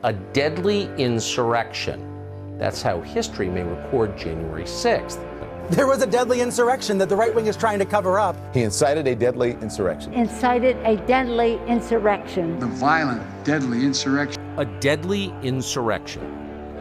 a deadly insurrection. That's how history may record January 6th. There was a deadly insurrection that the right wing is trying to cover up. He incited a deadly insurrection. Incited a deadly insurrection. The violent, deadly insurrection. A deadly insurrection.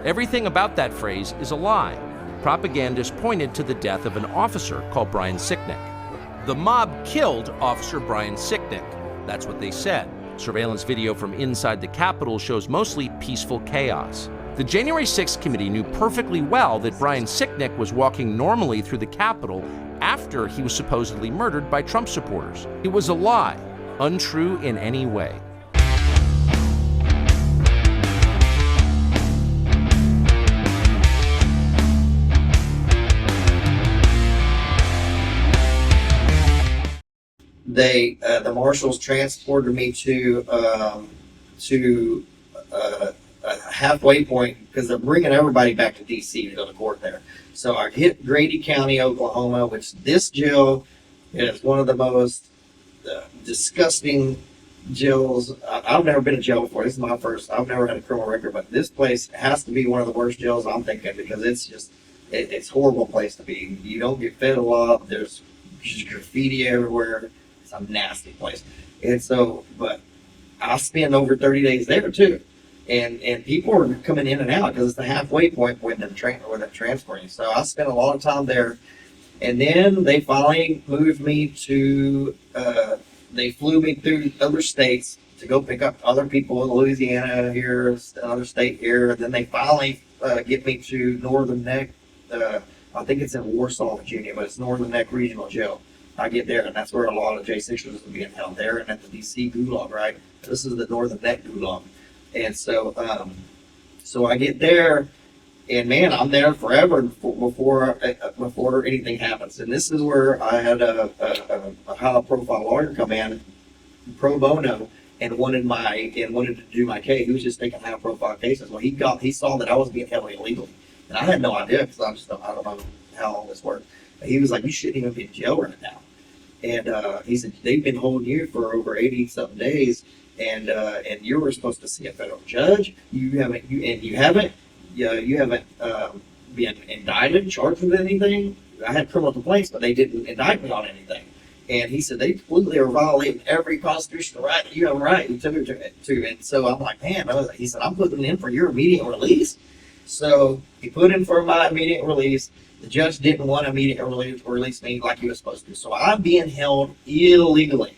Everything about that phrase is a lie. Propagandists pointed to the death of an officer called Brian Sicknick. The mob killed Officer Brian Sicknick. That's what they said. Surveillance video from inside the Capitol shows mostly peaceful chaos. The January 6th committee knew perfectly well that Brian Sicknick was walking normally through the Capitol after he was supposedly murdered by Trump supporters. It was a lie, untrue in any way. The marshals transported me to a halfway point because they're bringing everybody back to D.C. to go to court there. So I hit Grady County, Oklahoma, which this jail is one of the most disgusting jails. I've never been in jail before. This is my first. I've never had a criminal record, but this place has to be one of the worst jails I'm thinking because it's just it's a horrible place to be. You don't get fed a lot. There's just graffiti everywhere. It's a nasty place. And so, but I spent over 30 days there too. And people are coming in and out because it's the halfway point when they're transporting. So I spent a lot of time there. And then they finally moved me to, they flew me through other states to go pick up other people in Louisiana here, another state here. And then they finally get me to Northern Neck. I think it's in Warsaw, Virginia, but it's Northern Neck Regional Jail. I get there, and that's where a lot of J6ers are being held there, and at the D.C. Gulag, right? This is the Northern Neck Gulag. And so, so I get there, and man, I'm there forever before anything happens. And this is where I had a high-profile lawyer come in, pro bono, and wanted to do my case. He was just taking high-profile cases. Well, he saw that I was being held illegally, and I had no idea because I don't know how all this worked. He was like, "You shouldn't even be in jail right now." And he said, "They've been holding you for over 80-something days, and you were supposed to see a federal judge. You haven't been indicted, charged with anything. I had criminal complaints, but they didn't indict me on anything." And he said, "They completely are violating every constitutional right that you have a right to." And so I'm like, "Man," he said, "I'm putting in for your immediate release." So he put in for my immediate release. The judge didn't want to immediately release me like he was supposed to. So I'm being held illegally.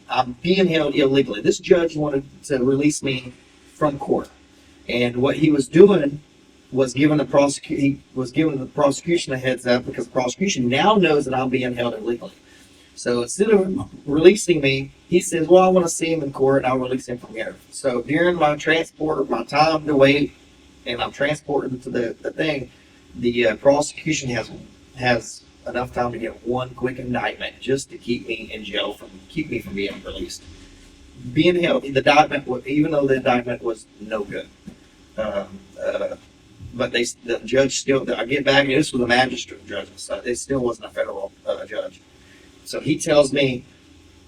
I'm being held illegally. This judge wanted to release me from court. And what he was doing was giving the prosecution a heads up because the prosecution now knows that I'm being held illegally. So instead of releasing me, he says, "Well, I want to see him in court, and I'll release him from here." So during my transport, my time to wait, and I'm transported to the thing, the prosecution has enough time to get one quick indictment just to keep me in jail keep me from being released. Being held, even though the indictment was no good, but the judge still. I get back, and this was a magistrate judge, so it still wasn't a federal judge. So he tells me,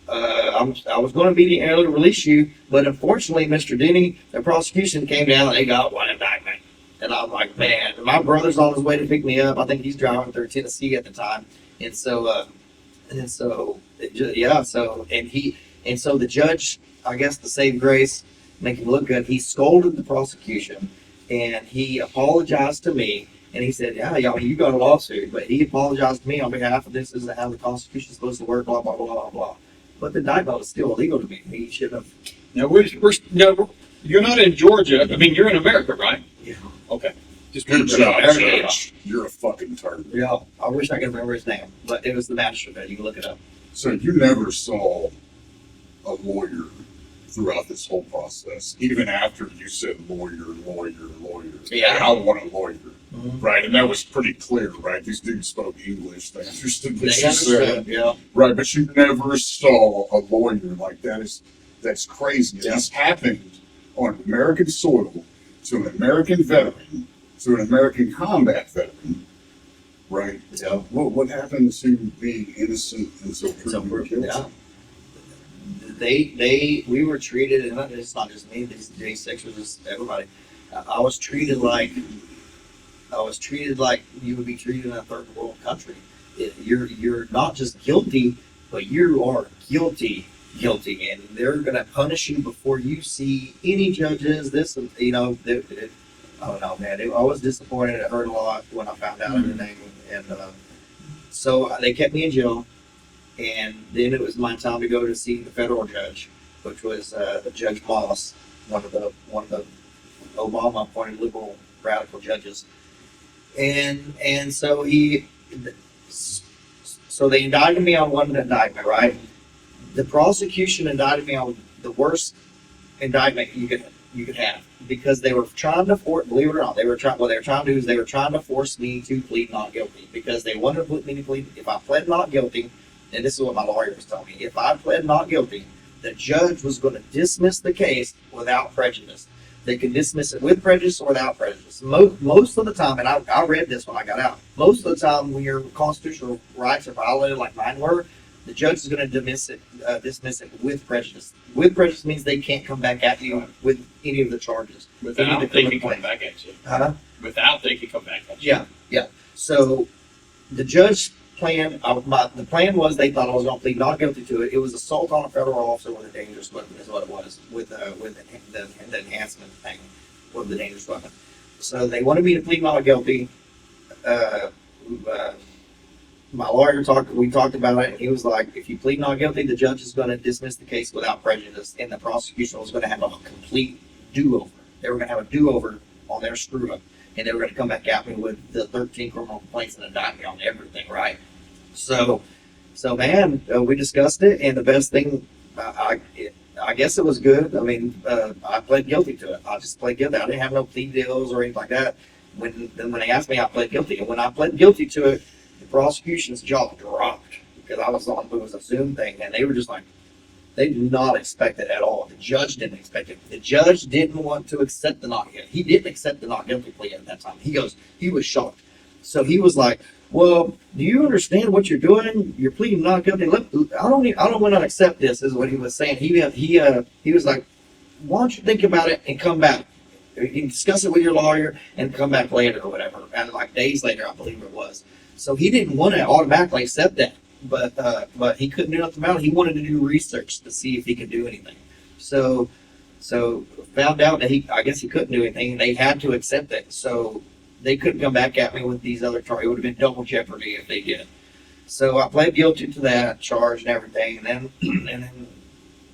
I was going to immediately release you, but unfortunately, Mr. Denny, the prosecution came down and they got one indictment. And I'm like, man, my brother's on his way to pick me up. I think he's driving through Tennessee at the time. And so the judge, I guess to save grace, make him look good, he scolded the prosecution and he apologized to me. And he said, "Yeah, you got a lawsuit," but he apologized to me on behalf of this isn't how the Constitution is supposed to work, blah, blah, blah, blah, blah. But the indictment was still illegal to me. He shouldn't have. Now, you're not in Georgia. I mean, you're in America, right? Yeah. Okay. Just Good job, Judge. You're a fucking turd. Yeah, I wish I could remember his name, but it was the magistrate. You can look it up. So you never saw a lawyer throughout this whole process, even after you said lawyer. Yeah. I want a lawyer. Mm-hmm. Right, and that was pretty clear, right? These dudes spoke English. They understood what They you said. understood, yeah. Right, but you never saw a lawyer like that. That's crazy. Yeah. This happened on American soil to an American veteran, to an American combat veteran, right? Yeah. What happened to being innocent until proven guilty? Yeah. we were treated, and it's not just me, these J6ers, just everybody. I was treated like you would be treated in a third world country. You're not just guilty, but you are guilty, and they're gonna punish you before you see any judges. This, I don't know, man. I was disappointed. It hurt a lot when I found out everything, and so they kept me in jail. And then it was my time to go to see the federal judge, which was the Judge Moss, one of the Obama appointed liberal radical judges. And so they indicted me on one indictment, right? The prosecution indicted me on the worst indictment you could have, because they were trying to believe it or not, they were trying to force me to plead not guilty, because they wanted to put me to plead. If I pled not guilty, and this is what my lawyer was telling me, if I pled not guilty, the judge was going to dismiss the case without prejudice. They can dismiss it with prejudice or without prejudice. Most of the time, and I read this when I got out, most of the time when your constitutional rights are violated, like mine were, the judge is going to dismiss it with prejudice. With prejudice means they can't come back at you with any of the charges. Without they can come back at you. Without they can come back at you. Yeah. So the judge plan, the plan was they thought I was going to plead not guilty to it. It was assault on a federal officer with a dangerous weapon, is what it was, with the enhancement thing, with the dangerous weapon. So they wanted me to plead not guilty. My lawyer we talked about it, and he was like, if you plead not guilty, the judge is going to dismiss the case without prejudice, and the prosecution was going to have a complete do-over. They were going to have a do-over on their screw-up, and they were going to come back at me with the 13 criminal complaints and indict me on everything, right? So man, we discussed it, and the best thing, I guess it was good. I mean, I pled guilty to it. I just pled guilty. I didn't have no plea deals or anything like that. When they asked me, I pled guilty, and when I pled guilty to it, the prosecution's jaw dropped, because it was a Zoom thing, and they were just like, they did not expect it at all. The judge didn't expect it. The judge didn't want to accept the not guilty. He didn't accept the not guilty plea at that time. He was shocked. So he was like, well, do you understand what you're doing? You're pleading not guilty. I don't want to accept this, is what he was saying. He was like, why don't you think about it and come back? You can discuss it with your lawyer and come back later or whatever. And like days later, I believe it was. So he didn't want to automatically accept that, but he couldn't do nothing about it. He wanted to do research to see if he could do anything. So found out that I guess he couldn't do anything. They had to accept it. So they couldn't come back at me with these other charges. It would have been double jeopardy if they did. So I pled guilty to that charge and everything, and then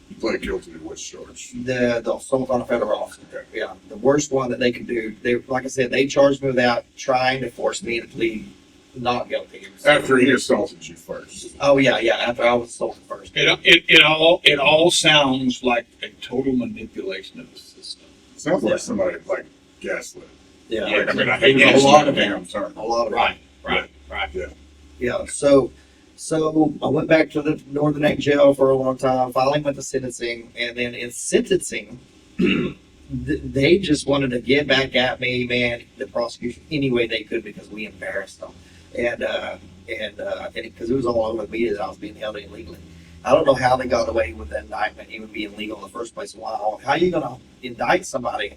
You pled guilty to which charge? the assault on a federal officer. Yeah, the worst one that they could do. Like I said, they charged me without trying to force me to plead not guilty. After he assaulted you first. Oh yeah. After I was assaulted first. It all sounds like a total manipulation of the system. Sounds like somebody like gaslit. Yeah. Like, I mean, I hate There's a gaslit, lot of damn it. term. A lot of Right. Yeah. Yeah. So I went back to the Northern Neck jail for a long time. Finally went to sentencing, and then in sentencing, they just wanted to get back at me, man. The prosecution any way they could, because we embarrassed them, and because it was all over the media that I was being held illegally. I don't know how they got away with that indictment even being legal in the first place. Wow, how are you going to indict somebody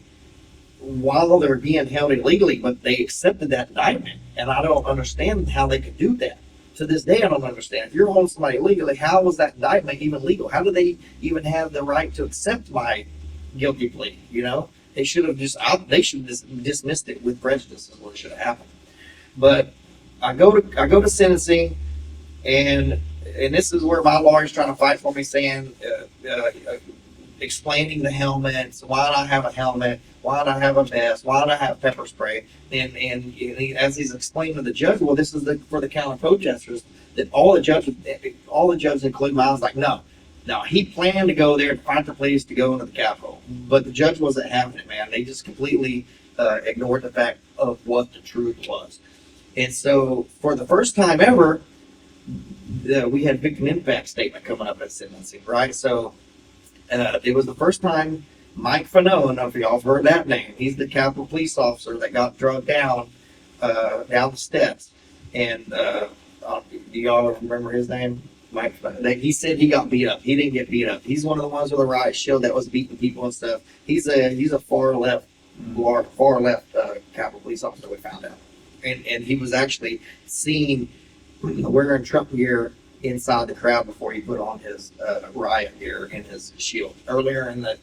while they're being held illegally? But they accepted that indictment, and I don't understand how they could do that. To this day, I don't understand. If you're holding somebody illegally, how was that indictment even legal? How do they even have the right to accept my guilty plea? You know, they should have dismissed it with prejudice, is what should have happened. But I go to sentencing, and this is where my lawyer's trying to fight for me, saying, explaining the helmets. Why don't I have a helmet? Why don't I have a vest? Why don't I have pepper spray? And as he's explaining to the judge, well, this is for the counter protesters. That all the judges, including mine, was like, no. He planned to go there to fight the police to go into the Capitol, but the judge wasn't having it, man. They just completely ignored the fact of what the truth was. And so, for the first time ever, we had victim impact statement coming up at sentencing, right? So it was the first time Mike Fano, I don't know if y'all have heard that name. He's the Capitol police officer that got drugged down the steps. And do y'all remember his name? He said he got beat up. He didn't get beat up. He's one of the ones with a riot shield that was beating people and stuff. He's a far left Capitol Police officer. We found out, and he was actually seen wearing Trump gear inside the crowd before he put on his riot gear and his shield. Earlier in the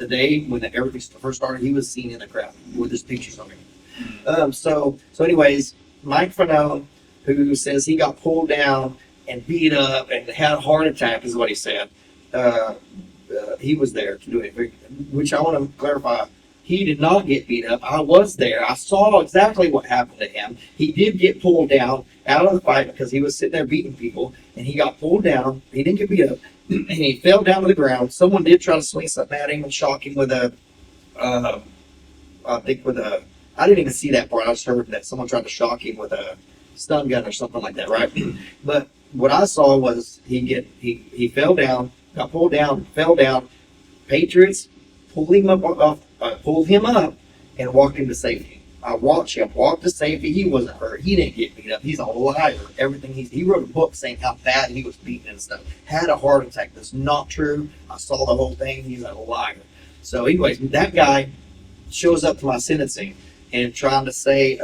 day when everything first started, he was seen in the crowd with his pictures on him. So anyways, Mike Fanone, who says he got pulled down and beat up and had a heart attack, is what he said. He was there to do it, which I want to clarify. He did not get beat up. I was there. I saw exactly what happened to him. He did get pulled down out of the fight because he was sitting there beating people, and he got pulled down. He didn't get beat up, and he fell down to the ground. Someone did try to swing something at him and shock him with a, I didn't even see that part. I just heard that someone tried to shock him with a stun gun or something like that, right? But what I saw was he fell down, got pulled down, fell down. Patriots pulled him up and walked him to safety. I watched him walk to safety. He wasn't hurt. He didn't get beat up. He's a liar. Everything he wrote a book saying how bad he was beaten and stuff. Had a heart attack. That's not true. I saw the whole thing. He's a liar. So anyways, that guy shows up to my sentencing and trying to say,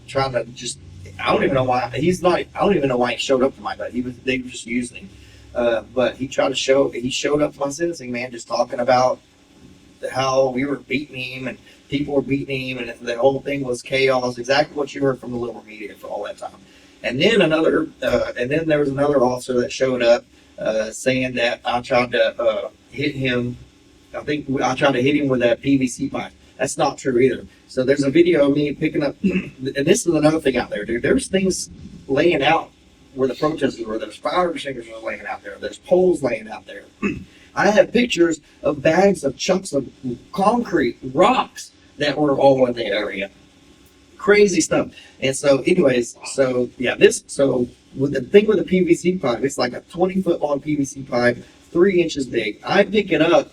trying to just, I don't even know why I don't even know why he showed up to my bed. They were just using him. But he showed up to my sentencing, man, just talking about how we were beating him and people were beating him and the whole thing was chaos. Exactly what you heard from the liberal media for all that time. And then there was another officer that showed up saying that I tried to hit him. I think I tried to hit him with that PVC pipe. That's not true either. So there's a video of me picking up, and this is another thing out there, dude. There's things laying out where the protesters were. There's fire extinguishers laying out there. There's poles laying out there. I have pictures of bags of chunks of concrete, rocks that were all in the area. Crazy stuff. And so, anyways, with the thing with the PVC pipe, it's like a 20-foot long PVC pipe, 3 inches big. I pick it up,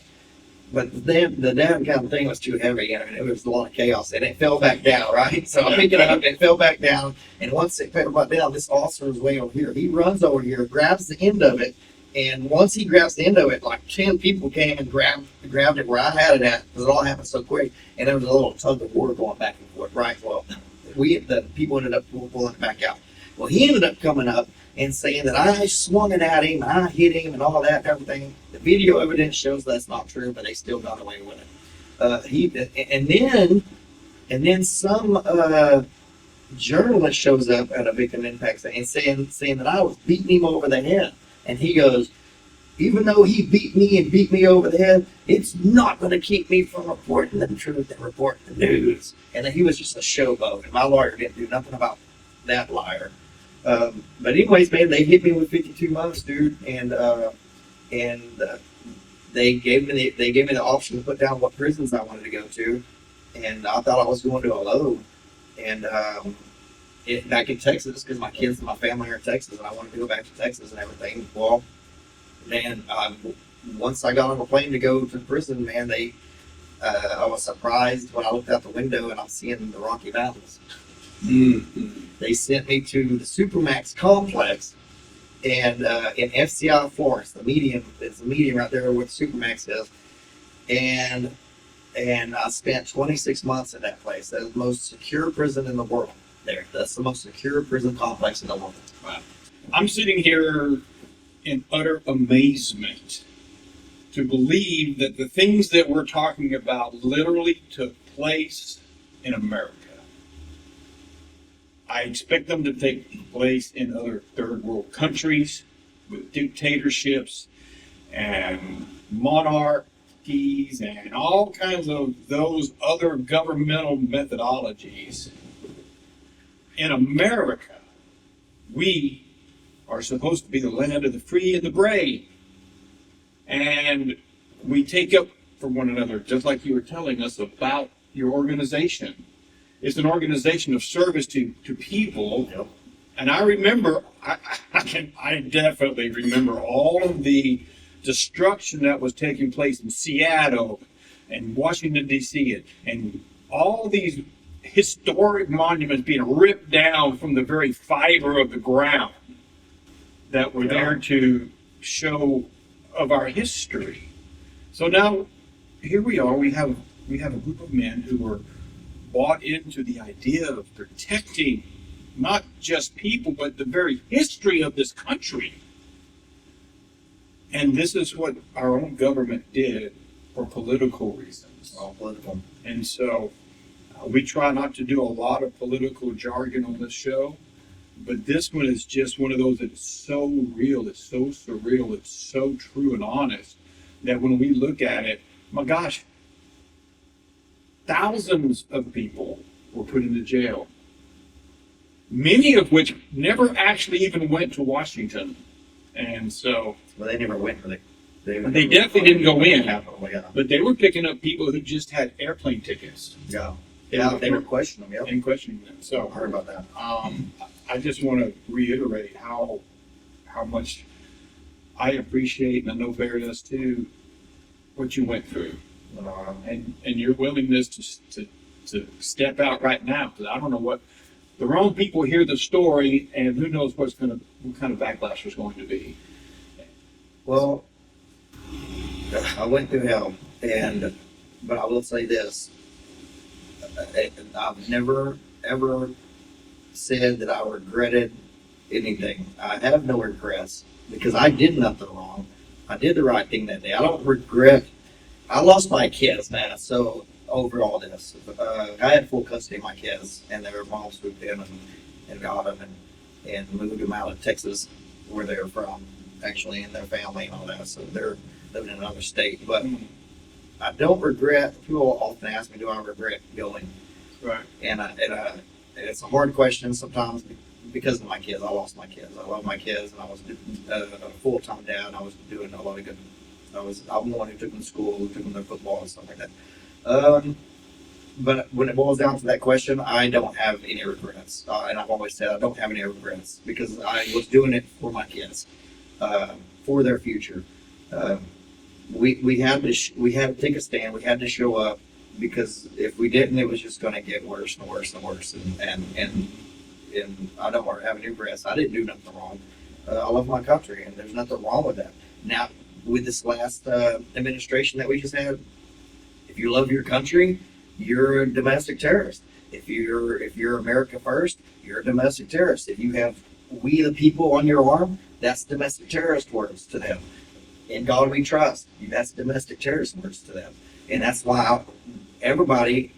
but then the damn kind of thing was too heavy, and it was a lot of chaos, and it fell back down, right? So I pick it up, it fell back down, and once it fell back down, this officer is way over here. He runs over here, grabs the end of it, and once he grabs the end of it, like 10 people came and grabbed it where I had it at, because it all happened so quick, and there was a little tug of war going back and forth, right? Well, the people ended up pulling it back out. Well, he ended up coming up and saying that I swung it at him, I hit him, and all that and everything. The video evidence shows that's not true, but they still got away with it. And then some journalist shows up at a victim impact and saying that I was beating him over the head, and he goes, even though he beat me over the head, it's not going to keep me from reporting the truth and reporting the news. And then he was just a showboat, and my lawyer didn't do nothing about that liar. But anyways, man, they hit me with 52 months, dude, and they gave me the option to put down what prisons I wanted to go to, and I thought I was going to a load, and back in Texas, because my kids and my family are in Texas, and I wanted to go back to Texas and everything. Well, man, once I got on a plane to go to prison, man, I was surprised when I looked out the window and I'm seeing the Rocky Mountains. Mm-hmm. They sent me to the Supermax complex and in FCI Florence, it's the medium right there where the Supermax is, and I spent 26 months in that place. That's the most secure prison in the world. That's the most secure prison complex in the world. Wow. I'm sitting here in utter amazement to believe that the things that we're talking about literally took place in America. I expect them to take place in other third world countries with dictatorships and monarchies and all kinds of those other governmental methodologies. In America, we are supposed to be the land of the free and the brave. And we take up for one another, just like you were telling us about your organization. It's an organization of service to people. Yep. And I remember, I definitely remember all of the destruction that was taking place in Seattle and Washington, D.C. and all these historic monuments being ripped down from the very fiber of the ground. that were there to show of our history. So now here we are. We have a group of men who were bought into the idea of protecting not just people, but the very history of this country. And this is what our own government did for political reasons. All political. And so we try not to do a lot of political jargon on this show, but this one is just one of those that's so real, it's so surreal, it's so true and honest that when we look at it, my gosh, thousands of people were put into jail, many of which never actually even went to Washington. And so Well, they never went for the. they definitely didn't go in, Capitol, yeah. but they were picking up people who just had airplane tickets Yeah. Yeah, they were questioning them. Yeah. and questioning them. I So heard about that. I just want to reiterate how much I appreciate, and I know Barry does too, what you went through, and your willingness to step out right now. Because I don't know what the wrong people hear the story, and who knows what kind of backlash there's going to be. Well, I went through hell, but I will say this: I've never ever said that I regretted anything. I have no regrets because I did nothing wrong. I did the right thing that day. I don't regret. I lost my kids, man. So over all this, I had full custody of my kids, and their mom swooped in and got them and moved them out of Texas, where they were from, actually, and their family and all that. So they're living in another state. But I don't regret. People often ask me, "Do I regret going?" Right. And it's a hard question sometimes because of my kids. I lost my kids. I love my kids, and I was a full-time dad. And I was doing a lot of good. I'm the one who took them to school, who took them to football and stuff like that. But when it boils down to that question, I don't have any regrets. And I've always said I don't have any regrets because I was doing it for my kids, for their future. We had to take a stand. We had to show up because if we didn't, it was just going to get worse and worse and worse. And I don't have any regrets. I didn't do nothing wrong. I love my country, and there's nothing wrong with that. Now, with this last administration that we just had, if you love your country, you're a domestic terrorist. If you're America first, you're a domestic terrorist. If you have "we the people" on your arm, that's domestic terrorist words to them. In God we trust. That's domestic terrorist words to them. And that's why everybody,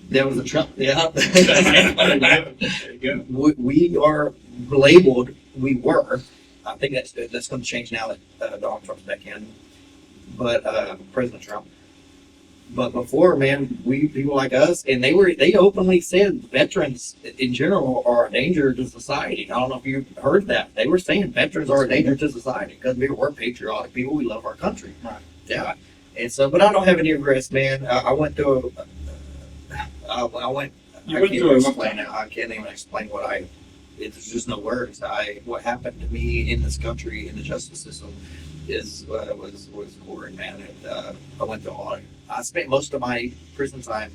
there was a Trump. Yeah. There you go. We are labeled, we were. I think that's going to change now that Donald Trump's back in. But President Trump. But before, man, people like us, and they openly said veterans in general are a danger to society. I don't know if you heard that. They were saying veterans are a danger to society because we're patriotic people. We love our country. Right. Yeah. And so, but I don't have any regrets, man. I went through You went through a lot. I can't even explain there's just no words. What happened to me in this country, in the justice system, was horrid, man. And I went through a lot. I spent most of my prison time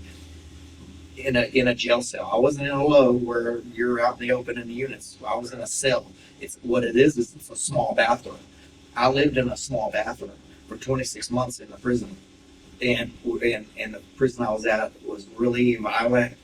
in a jail cell. I wasn't in a low where you're out in the open in the units. I was in a cell. It's what it is it's a small bathroom. I lived in a small bathroom for 26 months in the prison, and the prison I was at was really violent.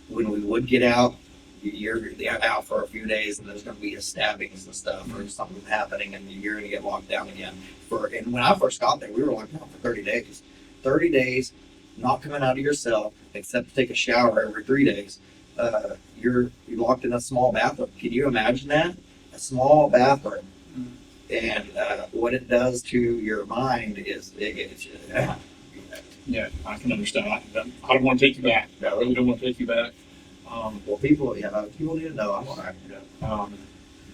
When we would get out, you're out for a few days, and there's going to be stabbings and stuff, or something happening, and you're going to get locked down again. And when I first got there, we were locked down for 30 days. 30 days, not coming out of your cell except to take a shower every 3 days. You're locked in a small bathroom. Can you imagine that? A small bathroom. And what it does to your mind is Yeah, I can understand. I don't want to take you back. I really don't want to take you back. well, people need to know I'm all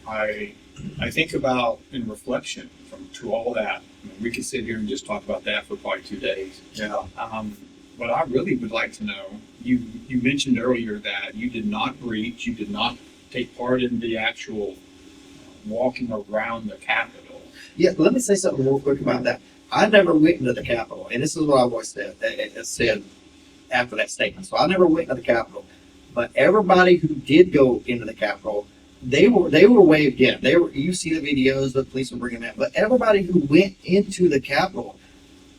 right. I think about in reflection to all that. I mean, we could sit here and just talk about that for probably 2 days. Yeah. But I really would like to know. You mentioned earlier that you did not breach. You did not take part in the actual walking around the Capitol. Yeah, let me say something real quick about that. I never went into the Capitol, and this is what I've always said. It said after that statement. So I never went into the Capitol, but everybody who did go into the Capitol they were waved in. You see the videos, the police were bringing them in, but everybody who went into the Capitol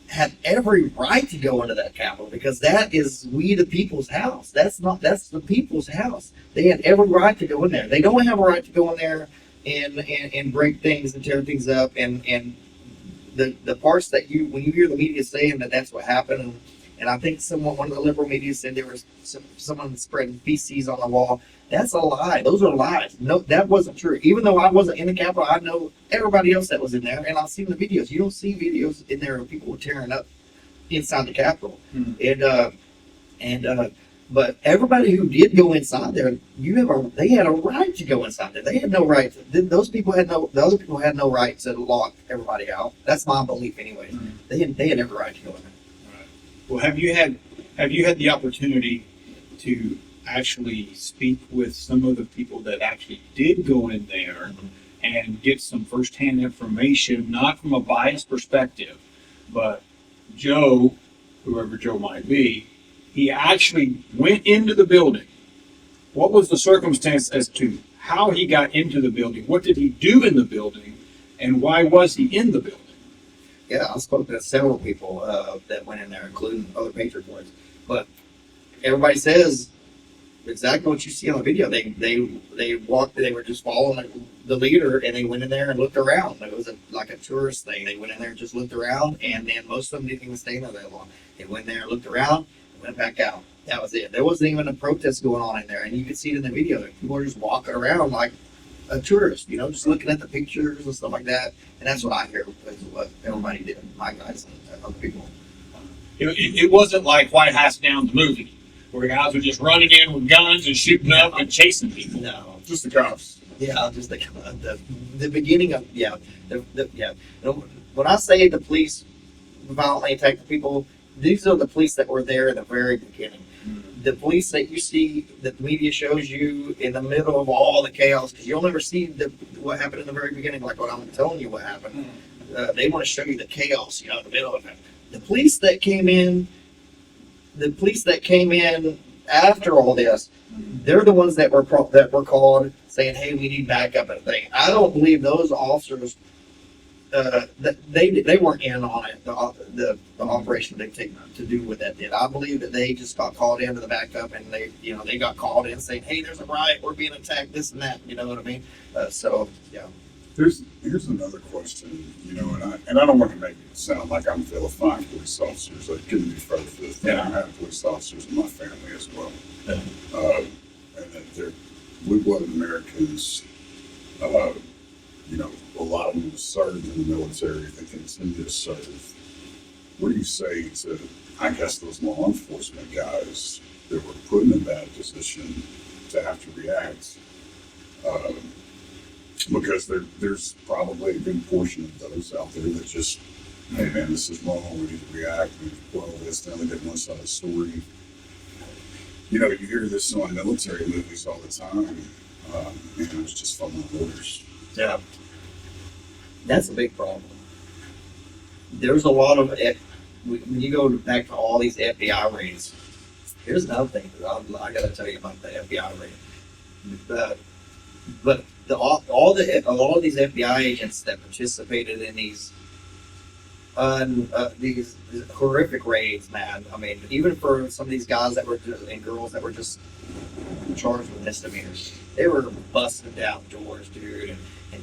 had every right to go into that Capitol because that is we the people's house. That's the people's house. They had every right to go in there. They don't have a right to go in there and break things and tear things up and the parts that when you hear the media saying that that's what happened and I think one of the liberal media said there was someone spreading feces on the wall. That's a lie. Those are lies. No, that wasn't true. Even though I wasn't in the Capitol, I know everybody else that was in there, and I've seen the videos. You don't see videos in there of people tearing up inside the Capitol. But everybody who did go inside there, they had a right to go inside there. They had no right. The other people had no right to lock everybody out. That's my belief, anyway. They had every right to go in there. Right. Well, have you had the opportunity to actually speak with some of the people that actually did go in there and get some firsthand information, not from a biased perspective, but Joe, whoever Joe might be, he actually went into the building. What was the circumstance as to how he got into the building? What did he do in the building? And why was he in the building? Yeah, I spoke to several people that went in there, including other Patriot boys. But everybody says exactly what you see on the video. They walked. They were just following the leader, and they went in there and looked around. It was like a tourist thing. They went in there and just looked around, and then most of them didn't even stay in there that long. They went in there, looked around, and went back out. That was it. There wasn't even a protest going on in there, and you could see it in the video. People were just walking around like a tourist, just looking at the pictures and stuff like that. And that's what I hear is what everybody did, my guys and other people. It wasn't like White House Down the movie, where guys were just running in with guns and shooting up and chasing people. No, Just the cops. yeah, just the beginning of When I say the police violently attacked the people, these are the police that were there in the very beginning. The police that you see, that the media shows you in the middle of all the chaos, because you'll never see what happened in the very beginning, like what I'm telling you what happened. They want to show you the chaos, in the middle of it. The police that came in after all this, they're the ones that were called saying, "Hey, we need backup and thing." I don't believe those officers. They weren't in on it. The operation they take to do what that did. I believe that they just got called into the backup, and they got called in saying, "Hey, there's a riot. We're being attacked. This and that." You know what I mean? Here's another question, and I don't want to make it sound like I'm vilifying police officers. I couldn't be further from this. I have police officers in my family as well, and that they're blue-blooded Americans. A lot of them have served in the military. They continue to serve. What do you say to, I guess, those law enforcement guys that were put in a bad position to have to react? Because there's probably a good portion of those out there that just, hey man, this is wrong, we need to react, we need to follow this, they only get one side of the story. You hear this on military movies all the time, it's just following orders. Yeah. That's a big problem. There's a lot of when you go back to all these FBI raids. Here's another thing that I got to tell you about the FBI raid. But all of these FBI agents that participated in these horrific raids, man. I mean, even for some of these guys and girls that were just charged with misdemeanors, they were busting down doors, dude, and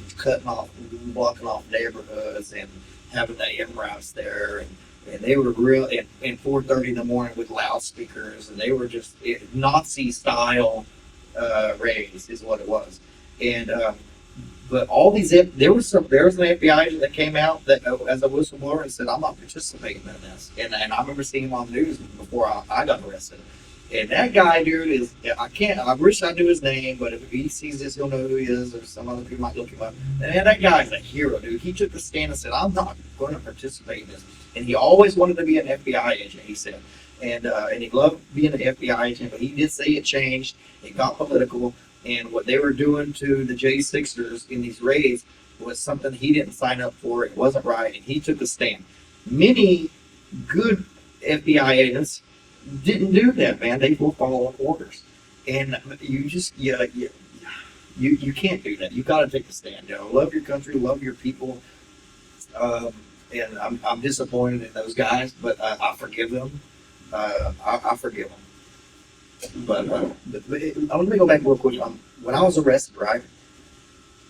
blocking off neighborhoods and having the MRAPs there, and they were real in 4:30 in the morning with loudspeakers, and they were just Nazi style raids is what it was. And but all these there was an FBI agent that came out that as a whistleblower and said, "I'm not participating in this," and I remember seeing him on the news before I got arrested. And that guy, dude, I wish I knew his name, but if he sees this, he'll know who he is, or some other people might look him up. And that guy's a hero, dude. He took the stand and said, "I'm not going to participate in this." And he always wanted to be an FBI agent, he said. And he loved being an FBI agent, but he did say it changed. It got political. And what they were doing to the J6ers in these raids was something he didn't sign up for. It wasn't right, and he took a stand. Many good FBI agents didn't do that, man. They were following orders, and you You can't do that. You got to take a stand. Love your country, love your people. And I'm disappointed in those guys, but I forgive them. I forgive them. But let me go back real quick. When I was arrested, right?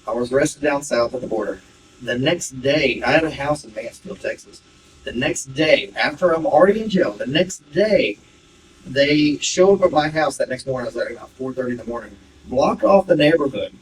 I was arrested down south at the border. The next day, I had a house in Mansfield, Texas. The next day, after I'm already in jail, the next day, they show up at my house that next morning. I was there about 4:30 in the morning. Blocked off the neighborhood.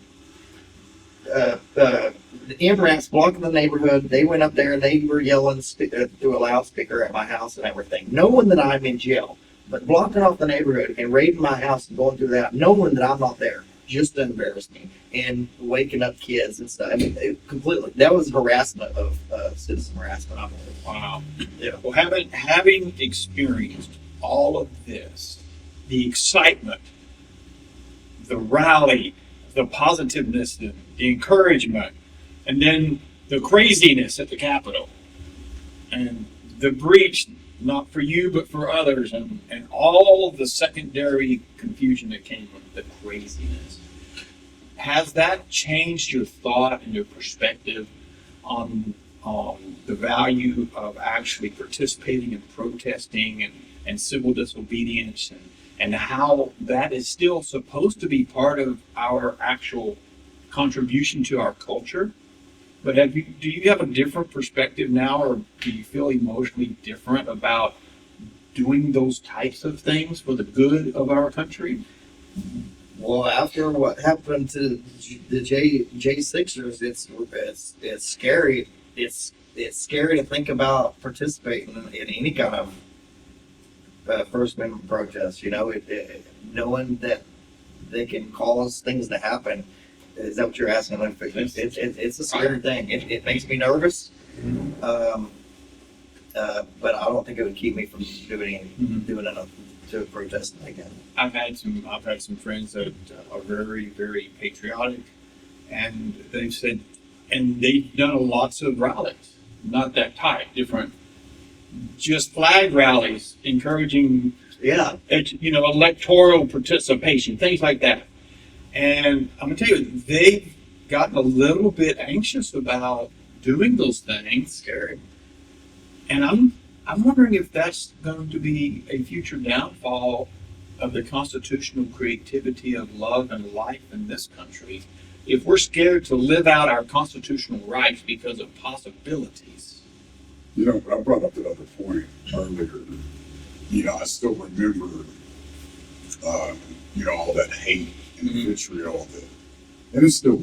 The MRAPs blocking the neighborhood. They went up there and they were yelling through a loudspeaker at my house and everything, knowing that I'm in jail, but blocking off the neighborhood and raiding my house and going through that, knowing that I'm not there, just to embarrass me and waking up kids and stuff. I mean, completely. That was harassment of citizen harassment. Wow. Yeah. Well, having experienced all of this, the excitement, the rally, the positiveness, the encouragement, and then the craziness at the Capitol, and the breach, not for you, but for others, and all the secondary confusion that came with the craziness. Has that changed your thought and your perspective on the value of actually participating in protesting and civil disobedience, and how that is still supposed to be part of our actual contribution to our culture? But do you have a different perspective now, or do you feel emotionally different about doing those types of things for the good of our country? Well, after what happened to the J6ers, it's scary. It's scary to think about participating in any kind of First Amendment protest. Knowing that they can cause things to happen. Is that what you're asking? It's a scary thing. It makes me nervous. But I don't think it would keep me from doing enough to protest again. I've had some friends that are very, very patriotic, and they've said, and they've done lots of rallies, not that type, different, just flag rallies, encouraging, electoral participation, things like that. And I'm gonna tell you, they've gotten a little bit anxious about doing those things. Scary. And I'm wondering if that's going to be a future downfall of the constitutional creativity of love and life in this country. If we're scared to live out our constitutional rights because of possibilities. I brought up that other point earlier. I still remember, all that hate and vitriol and it's still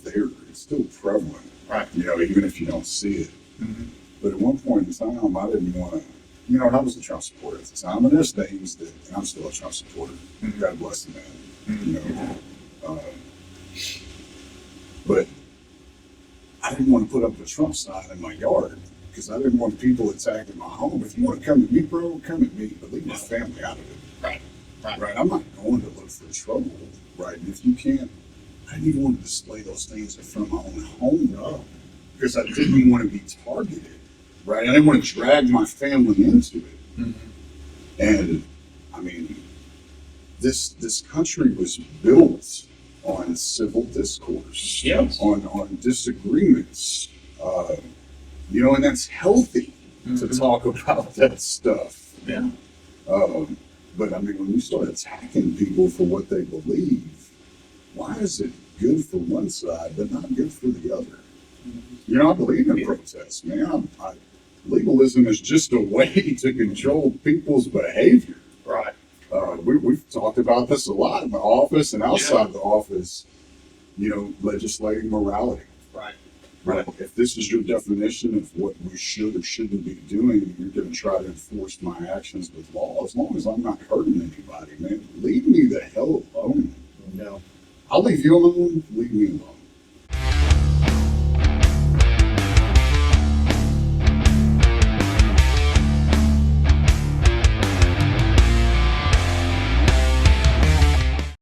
there. It's still prevalent. Right. Even if you don't see it. Mm-hmm. But at one point in time, I didn't want to, and I was a Trump supporter at the time, and there's things that, and I'm still a Trump supporter. Mm-hmm. God bless the man. But I didn't want to put up a Trump sign in my yard because I didn't want people attacking my home. If you want to come at me, bro, come at me, but leave my family out of it. Right. I'm not going to look for trouble. Right. And if you can't, I didn't even want to display those things in front of my own home, because I didn't want to be targeted. Right. I didn't want to drag my family into it. Mm-hmm. And I mean, this country was built on civil discourse, on disagreements, and that's healthy to talk about that stuff. Yeah. But I mean, when you start attacking people for what they believe, why is it good for one side but not good for the other? I believe in protests, man. Legalism is just a way to control people's behavior. Right. We've talked about this a lot in the office and outside the office, legislating morality. Right. If this is your definition of what we should or shouldn't be doing, you're going to try to enforce my actions with law. As long as I'm not hurting anybody, man, leave me the hell alone. No. I'll leave you alone, leave me alone.